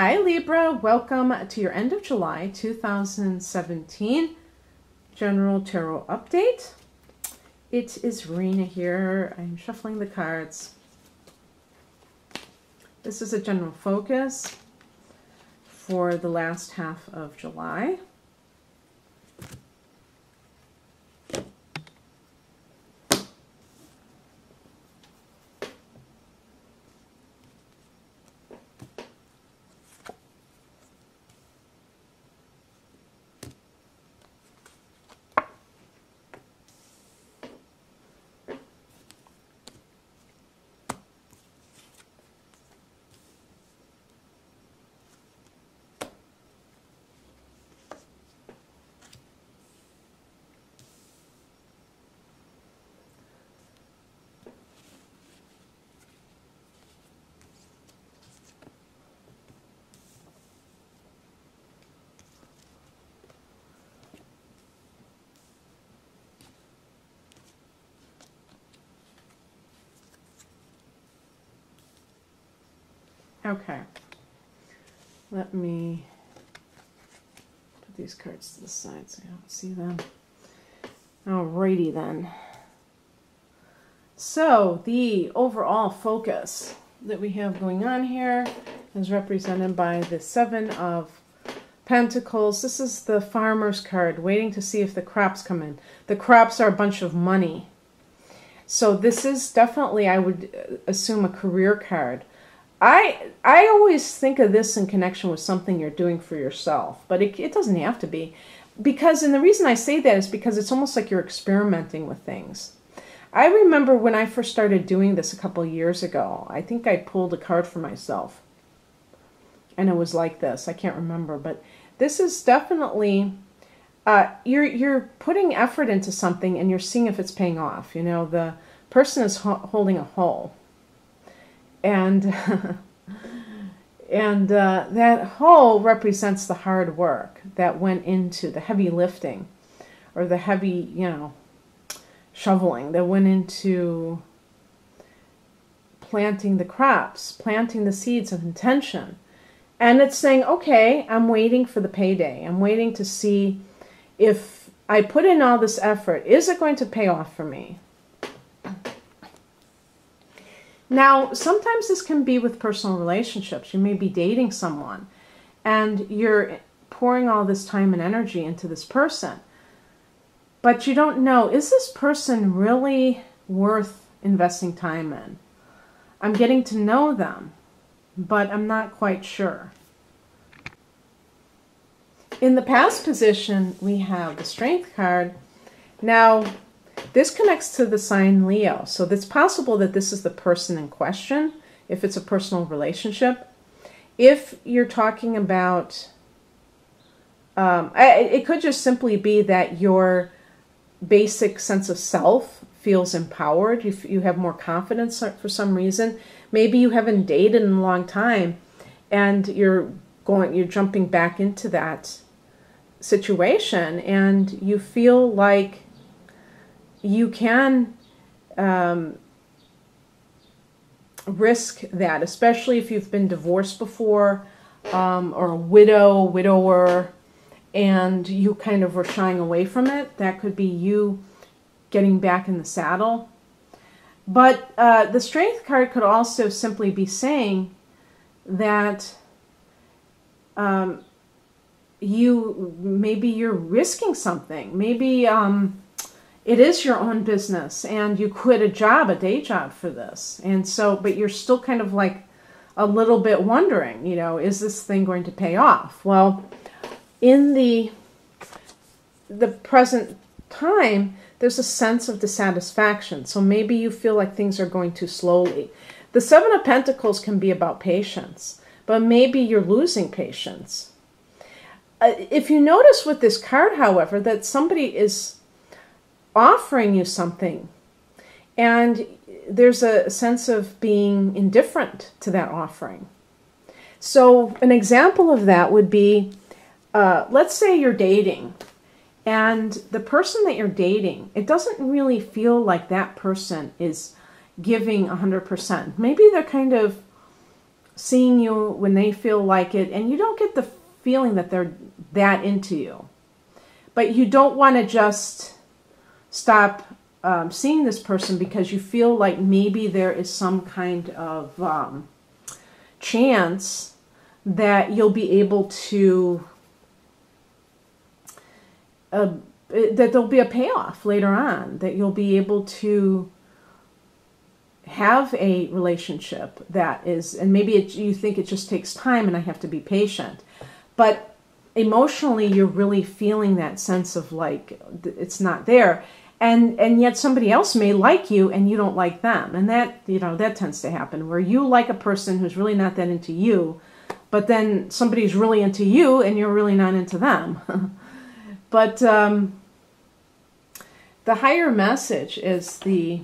Hi Libra, welcome to your end of July 2017 General Tarot Update. It is Rena here. I'm shuffling the cards. This is a general focus for the last half of July. Okay, let me put these cards to the side so you don't see them. Alrighty then. So the overall focus that we have going on here is represented by the Seven of Pentacles. This is the farmer's card, waiting to see if the crops come in. The crops are a bunch of money. So this is definitely, I would assume, a career card. I always think of this in connection with something you're doing for yourself, but it doesn't have to be. And the reason I say that is because it's almost like you're experimenting with things. I remember when I first started doing this a couple of years ago, I think I pulled a card for myself. And it was like this. I can't remember, but this is definitely, you're putting effort into something and you're seeing if it's paying off. You know, the person is holding a hoe. And that hoe represents the hard work that went into the heavy lifting, or the heavy, shoveling that went into planting the crops, planting the seeds of intention. And it's saying, okay, I'm waiting for the payday. I'm waiting to see if I put in all this effort, is it going to pay off for me? Now, sometimes this can be with personal relationships. You may be dating someone and you're pouring all this time and energy into this person, but you don't know, is this person really worth investing time in? I'm getting to know them, but I'm not quite sure. In the past position, we have the Strength card. Now, this connects to the sign Leo, so it's possible that this is the person in question, if it's a personal relationship. If you're talking about, it could just simply be that your basic sense of self feels empowered. You have more confidence for some reason. Maybe you haven't dated in a long time, and you're jumping back into that situation, and you feel like you can risk that, especially if you've been divorced before, or a widower, and you kind of were shying away from it. That could be you getting back in the saddle. But the Strength card could also simply be saying that maybe you're risking something. Maybe it is your own business and you quit a day job for this. And so, but you're still kind of like a little bit wondering, is this thing going to pay off? Well, in the present time, there's a sense of dissatisfaction. So maybe you feel like things are going too slowly. The Seven of Pentacles can be about patience, but maybe you're losing patience. If you notice with this card, however, that somebody is offering you something, and there's a sense of being indifferent to that offering. So an example of that would be, let's say you're dating, and the person that you're dating, it doesn't really feel like that person is giving 100%. Maybe they're kind of seeing you when they feel like it, and you don't get the feeling that they're that into you. But you don't want to just stop seeing this person because you feel like maybe there is some kind of chance that you'll be able to, that there'll be a payoff later on, that you'll be able to have a relationship that is, and maybe you think it just takes time and I have to be patient. But emotionally, you're really feeling that sense of like, it's not there. And yet somebody else may like you and you don't like them. And that, you know, that tends to happen where you like a person who's really not that into you, but then somebody's really into you and you're really not into them. But the higher message is the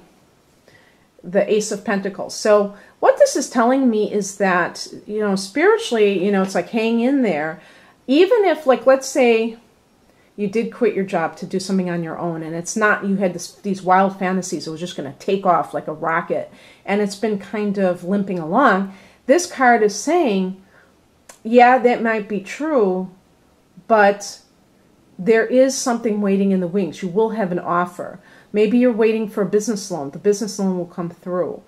Ace of Pentacles. So what this is telling me is that, you know, spiritually, you know, it's like hang in there. Even if, like, let's say you did quit your job to do something on your own, and it's not, you had these wild fantasies, it was just going to take off like a rocket, and it's been kind of limping along. This card is saying, yeah, that might be true, but there is something waiting in the wings. You will have an offer. Maybe you're waiting for a business loan. The business loan will come through.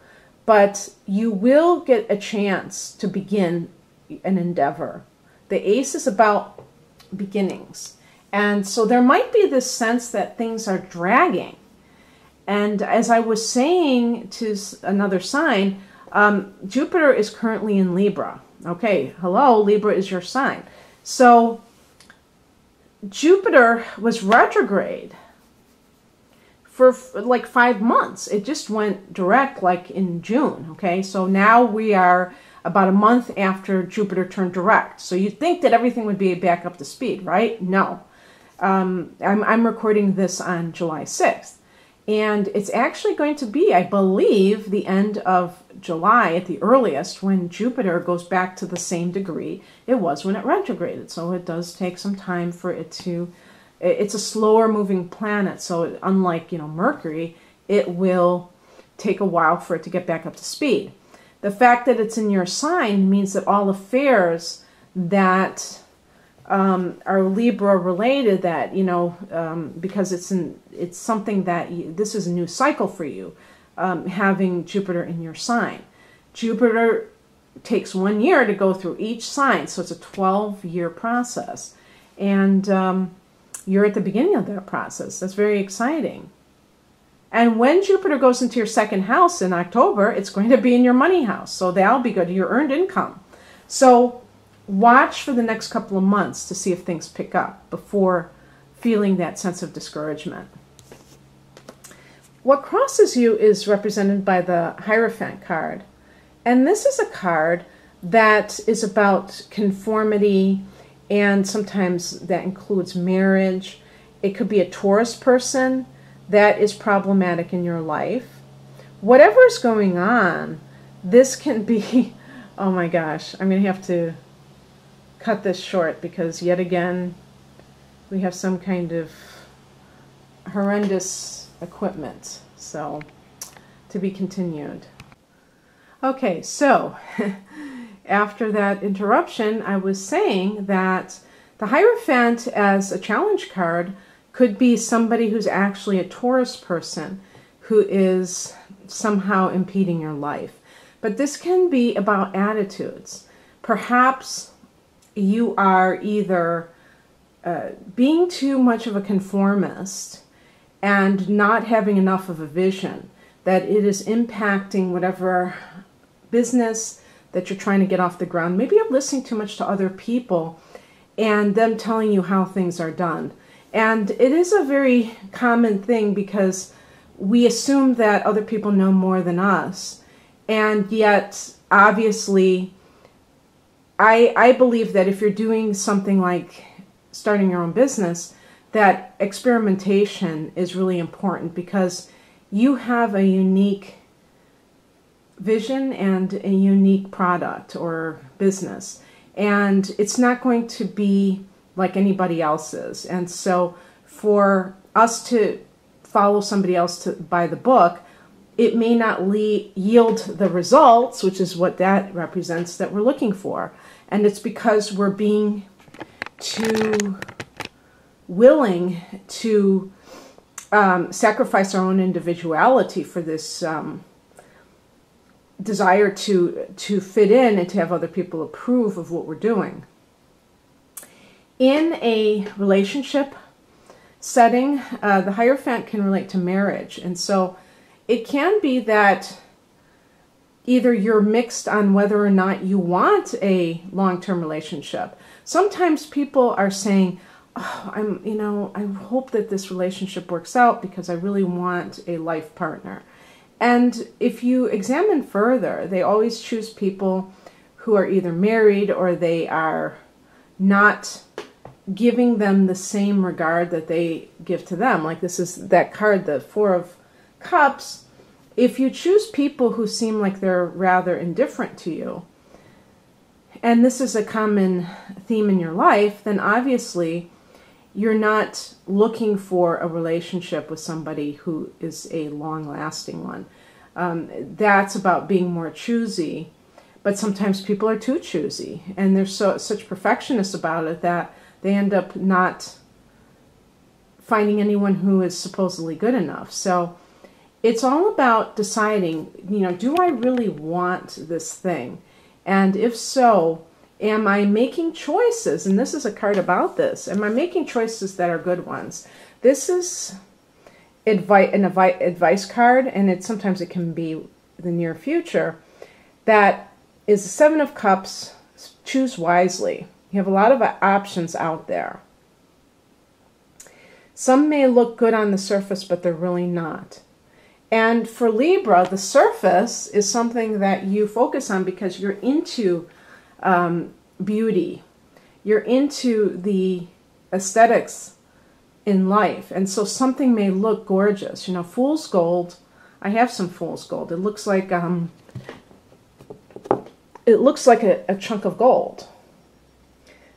But you will get a chance to begin an endeavor. The Ace is about beginnings. And so there might be this sense that things are dragging. And as I was saying to another sign, Jupiter is currently in Libra. Okay, hello, Libra is your sign. So Jupiter was retrograde for like 5 months. It just went direct like in June. Okay, so now we are about a month after Jupiter turned direct. So you'd think that everything would be back up to speed, right? No. I'm recording this on July 6th. And it's actually going to be, I believe, the end of July at the earliest when Jupiter goes back to the same degree it was when it retrograded. So it does take some time for it to, it's a slower moving planet. So unlike, you know, Mercury, it will take a while for it to get back up to speed. The fact that it's in your sign means that all affairs that are Libra related, that, you know, because it's something that this is a new cycle for you, having Jupiter in your sign. Jupiter takes 1 year to go through each sign, so it's a 12-year process. And you're at the beginning of that process. That's very exciting. And when Jupiter goes into your second house in October, it's going to be in your money house. So that'll be good, your earned income. So watch for the next couple of months to see if things pick up before feeling that sense of discouragement. What crosses you is represented by the Hierophant card. And this is a card that is about conformity, and sometimes that includes marriage. It could be a Taurus person that is problematic in your life. Whatever is going on, this can be, oh my gosh, I'm going to have to cut this short because yet again we have some kind of horrendous equipment. So to be continued. Okay, so after that interruption, I was saying that the Hierophant as a challenge card could be somebody who's actually a Taurus person who is somehow impeding your life. But this can be about attitudes. Perhaps you are either being too much of a conformist and not having enough of a vision, that it is impacting whatever business that you're trying to get off the ground. Maybe you're listening too much to other people and them telling you how things are done. And it is a very common thing because we assume that other people know more than us. And yet, obviously, I believe that if you're doing something like starting your own business, that experimentation is really important because you have a unique vision and a unique product or business. And it's not going to be like anybody else's. And so for us to follow somebody else to buy the book, it may not yield the results, which is what that represents, that we're looking for. And it's because we're being too willing to sacrifice our own individuality for this desire to fit in and to have other people approve of what we're doing. In a relationship setting, the Hierophant can relate to marriage. And so it can be that either you're mixed on whether or not you want a long-term relationship. Sometimes people are saying, oh, I hope that this relationship works out because I really want a life partner. And if you examine further, they always choose people who are either married or they are not giving them the same regard that they give to them. Like this is that card, the Four of Cups. If you choose people who seem like they're rather indifferent to you, and this is a common theme in your life, then obviously you're not looking for a relationship with somebody who is a long-lasting one. That's about being more choosy, but sometimes people are too choosy, and they're such perfectionists about it that they end up not finding anyone who is supposedly good enough. So it's all about deciding, do I really want this thing? And if so, am I making choices? And this is a card about this. Am I making choices that are good ones? This is an advice card, and sometimes it can be the near future. That is the Seven of Cups. Choose wisely. You have a lot of options out there. Some may look good on the surface, but they're really not. And for Libra, the surface is something that you focus on because you're into beauty. You're into the aesthetics in life. And so something may look gorgeous. Fool's gold. I have some fool's gold. It looks like a chunk of gold.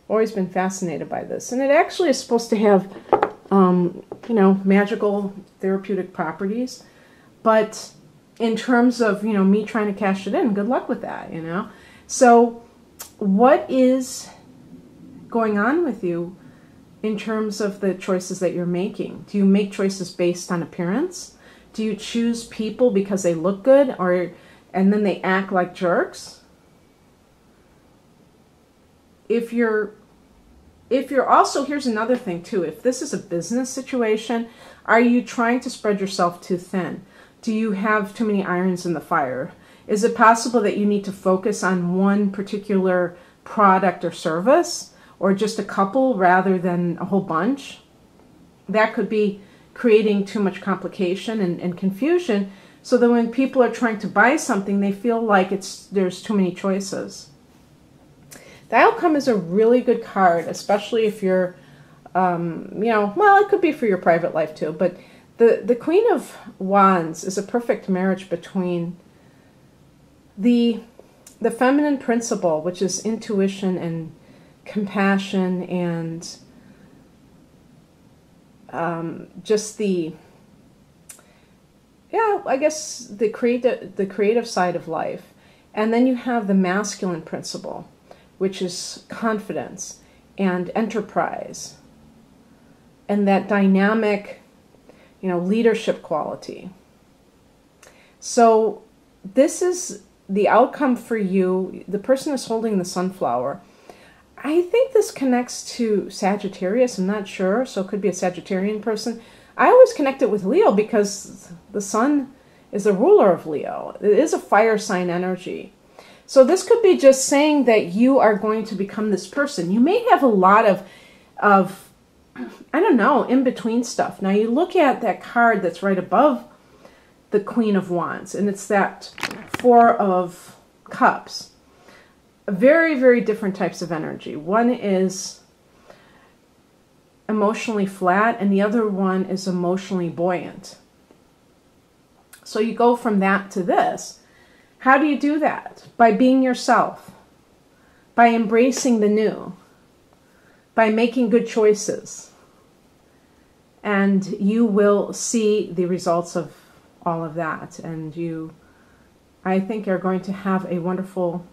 Always been fascinated by this. And it actually is supposed to have, magical therapeutic properties. But in terms of, me trying to cash it in, good luck with that, So what is going on with you in terms of the choices that you're making? Do you make choices based on appearance? Do you choose people because they look good and then they act like jerks? If you're also, here's another thing too, if this is a business situation, are you trying to spread yourself too thin? Do you have too many irons in the fire? Is it possible that you need to focus on one particular product or service, or just a couple rather than a whole bunch? That could be creating too much complication and confusion, so that when people are trying to buy something, they feel like there's too many choices. The Outcome is a really good card, especially if you're, it could be for your private life too, but the Queen of Wands is a perfect marriage between the feminine principle, which is intuition and compassion and just the creative side of life. And then you have the masculine principle, which is confidence and enterprise and that dynamic, leadership quality. So this is the outcome for you. The person is holding the sunflower. I think this connects to Sagittarius. I'm not sure, so it could be a Sagittarian person. I always connect it with Leo because the sun is the ruler of Leo. It is a fire sign energy. So this could be just saying that you are going to become this person. You may have a lot of in-between stuff. Now you look at that card that's right above the Queen of Wands, and it's that Four of Cups. Very, very different types of energy. One is emotionally flat, and the other one is emotionally buoyant. So you go from that to this. How do you do that? By being yourself, by embracing the new, by making good choices. And you will see the results of all of that. And you, I think, are going to have a wonderful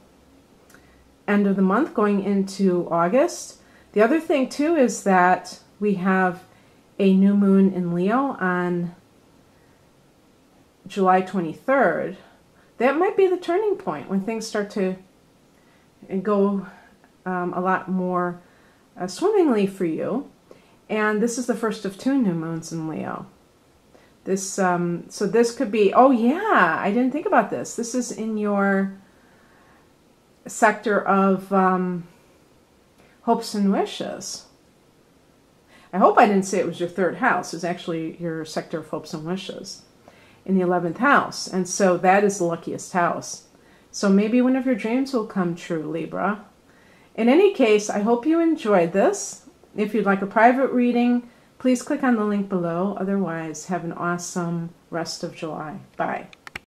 end of the month going into August. The other thing too is that we have a new moon in Leo on July 23rd. That might be the turning point when things start to go a lot more swimmingly for you. And this is the first of 2 new moons in Leo. This so this could be, oh yeah, I didn't think about this. This is in your sector of hopes and wishes. I hope I didn't say it was your 3rd house. It's actually your sector of hopes and wishes in the 11th house. And so that is the luckiest house. So maybe one of your dreams will come true, Libra. In any case, I hope you enjoyed this. If you'd like a private reading, please click on the link below. Otherwise, have an awesome rest of July. Bye.